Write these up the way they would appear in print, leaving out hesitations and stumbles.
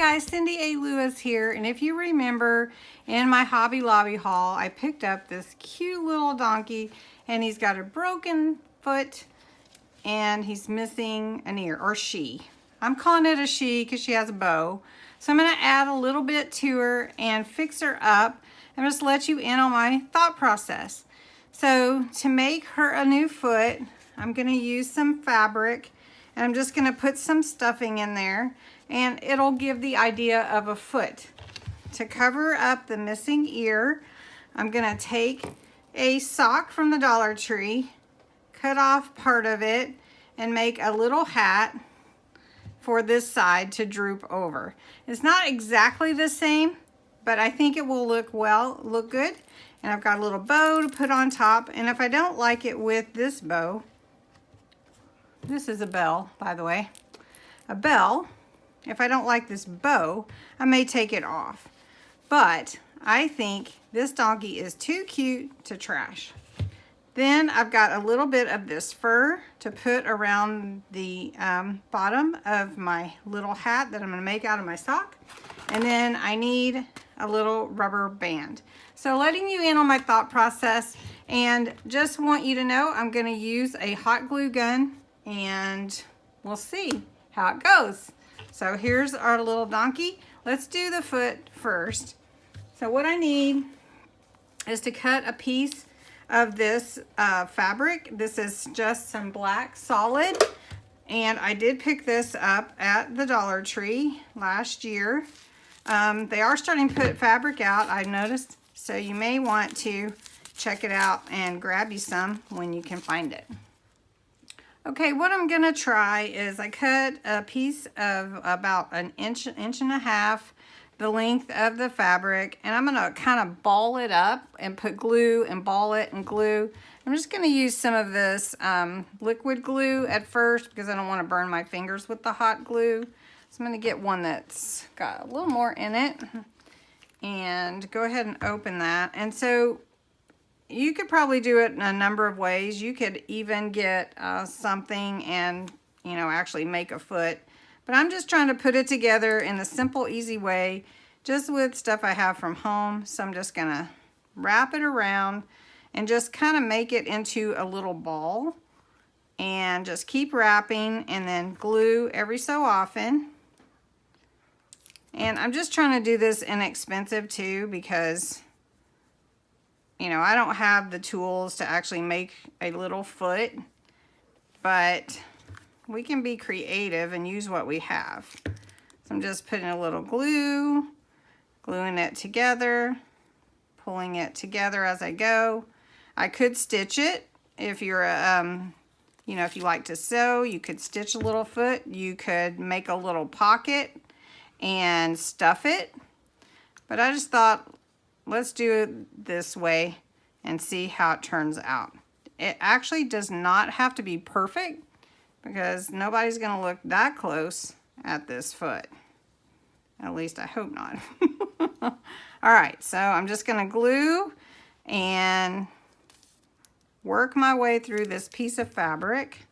guys, Cindy A. Lewis here, and if you remember in my Hobby Lobby haul, I picked up this cute little donkey, and he's got a broken foot, and he's missing an ear, or she. I'm calling it a she because she has a bow. So I'm going to add a little bit to her and fix her up, and just let you in on my thought process. So to make her a new foot, I'm going to use some fabric, and I'm just going to put some stuffing in there, and it'll give the idea of a foot. To cover up the missing ear, I'm going to take a sock from the Dollar Tree, cut off part of it, and make a little hat for this side to droop over. It's not exactly the same, but I think it will look good. And I've got a little bow to put on top, and if I don't like it with this bow, this is a bell, by the way, a bell. If I don't like this bow, I may take it off. But I think this donkey is too cute to trash. Then I've got a little bit of this fur to put around the bottom of my little hat that I'm going to make out of my sock. And then I need a little rubber band. So letting you in on my thought process, and just want you to know I'm going to use a hot glue gun, and we'll see how it goes. So here's our little donkey. Let's do the foot first. So what I need is to cut a piece of this fabric. This is just some black solid, and I did pick this up at the Dollar Tree last year. They are starting to put fabric out, I noticed, so you may want to check it out and grab you some when you can find it. Okay, what I'm gonna try is I cut a piece of about an inch and a half, the length of the fabric, and I'm gonna kind of ball it up and put glue and ball it and glue. I'm just gonna use some of this liquid glue at first because I don't want to burn my fingers with the hot glue. So I'm gonna get one that's got a little more in it, and go ahead and open that. And so you could probably do it in a number of ways. You could even get something and, you know, actually make a foot. But I'm just trying to put it together in a simple, easy way, just with stuff I have from home. So I'm just gonna wrap it around and just kind of make it into a little ball, and just keep wrapping and then glue every so often. And I'm just trying to do this inexpensive too, because you know, I don't have the tools to actually make a little foot, but we can be creative and use what we have. So I'm just putting a little glue, gluing it together, pulling it together as I go. I could stitch it if you're you know, if you like to sew, you could stitch a little foot. You could make a little pocket and stuff it. But I just thought, let's do it this way and see how it turns out. It actually does not have to be perfect, because nobody's going to look that close at this foot. At least I hope not. All right, so I'm just going to glue and work my way through this piece of fabric.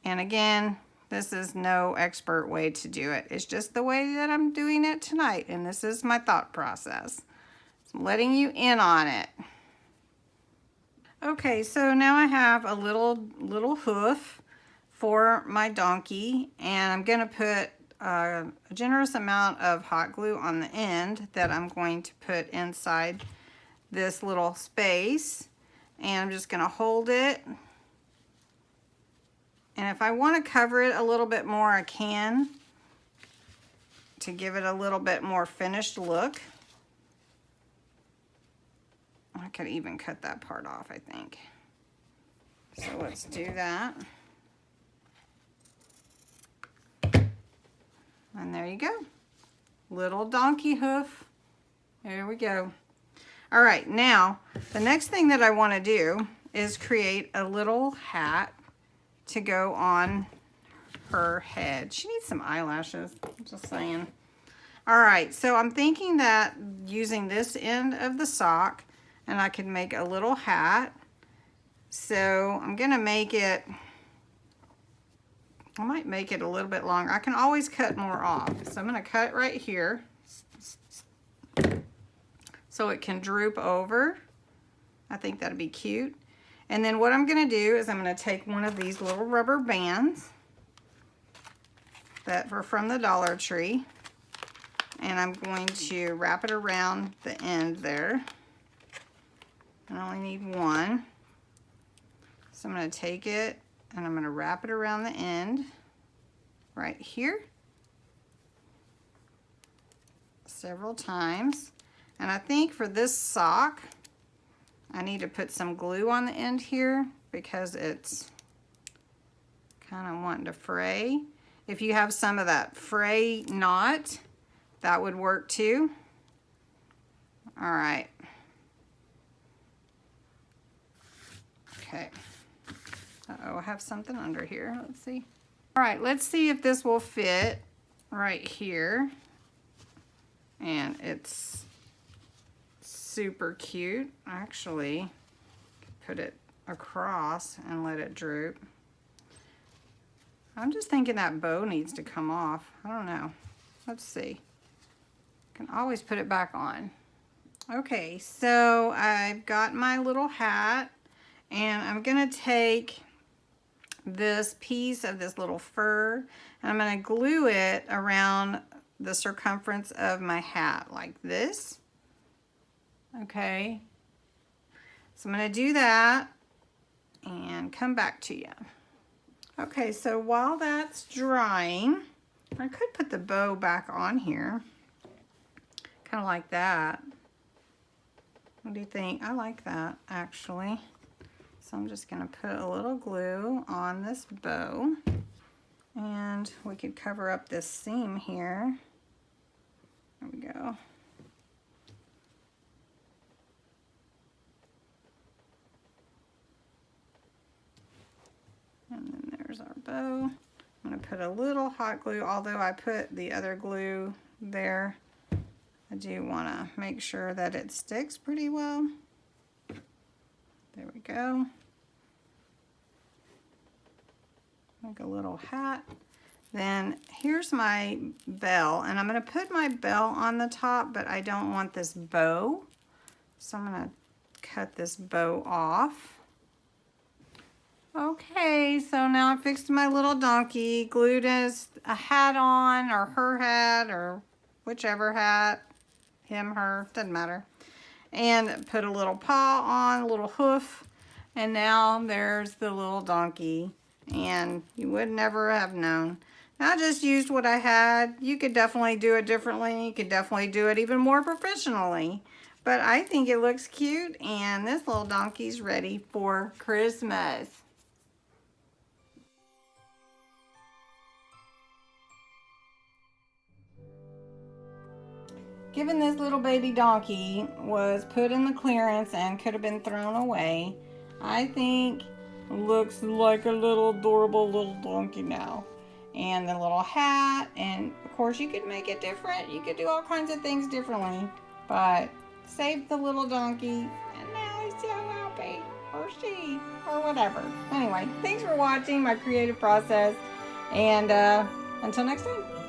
And again, this is no expert way to do it. It's just the way that I'm doing it tonight, and this is my thought process. So I'm letting you in on it. Okay, so now I have a little hoof for my donkey, and I'm gonna put a generous amount of hot glue on the end that I'm going to put inside this little space, and I'm just gonna hold it. And if I want to cover it a little bit more, I can, to give it a little bit more finished look. I could even cut that part off, I think. So let's do that. And there you go. Little donkey hoof. There we go. All right, now the next thing that I want to do is create a little hat to go on her head. She needs some eyelashes, just saying. All right, so I'm thinking that using this end of the sock, and I can make a little hat. So I'm gonna make it I might make it a little bit longer. I can always cut more off. So I'm going to cut it right here so it can droop over. I think that'd be cute. And then what I'm going to do is I'm going to take one of these little rubber bands that were from the Dollar Tree, and I'm going to wrap it around the end there. I only need one. So I'm going to take it and I'm going to wrap it around the end right here several times. And I think for this sock, I need to put some glue on the end here because it's kind of wanting to fray. If you have some of that fray knot, that would work too. All right. Okay. Uh-oh, I have something under here. Let's see. All right, let's see if this will fit right here. And it's super cute. Actually, put it across and let it droop. I'm just thinking that bow needs to come off. I don't know. Let's see. Can always put it back on. Okay, so I've got my little hat, and I'm gonna take this piece of this little fur, and I'm gonna glue it around the circumference of my hat like this. Okay, so I'm gonna do that and come back to you. Okay, so while that's drying, I could put the bow back on here, kind of like that. What do you think? I like that, actually. So I'm just gonna put a little glue on this bow, and we could cover up this seam here. There we go. And then there's our bow. I'm gonna put a little hot glue, although I put the other glue there. I do wanna make sure that it sticks pretty well. There we go. Make a little hat. Then here's my bell, and I'm gonna put my bell on the top, but I don't want this bow. So I'm gonna cut this bow off. Okay, so now I fixed my little donkey, glued his a hat on, or her hat, or whichever hat, him, her, doesn't matter. And put a little paw on, a little hoof, and now there's the little donkey. And you would never have known. I just used what I had. You could definitely do it differently. You could definitely do it even more professionally. But I think it looks cute, and this little donkey's ready for Christmas. Given this little baby donkey was put in the clearance and could have been thrown away, I think it looks like a little adorable little donkey now. And the little hat, and of course you could make it different. You could do all kinds of things differently, but save the little donkey, and now he's so happy, or she, or whatever. Anyway, thanks for watching my creative process, and until next time.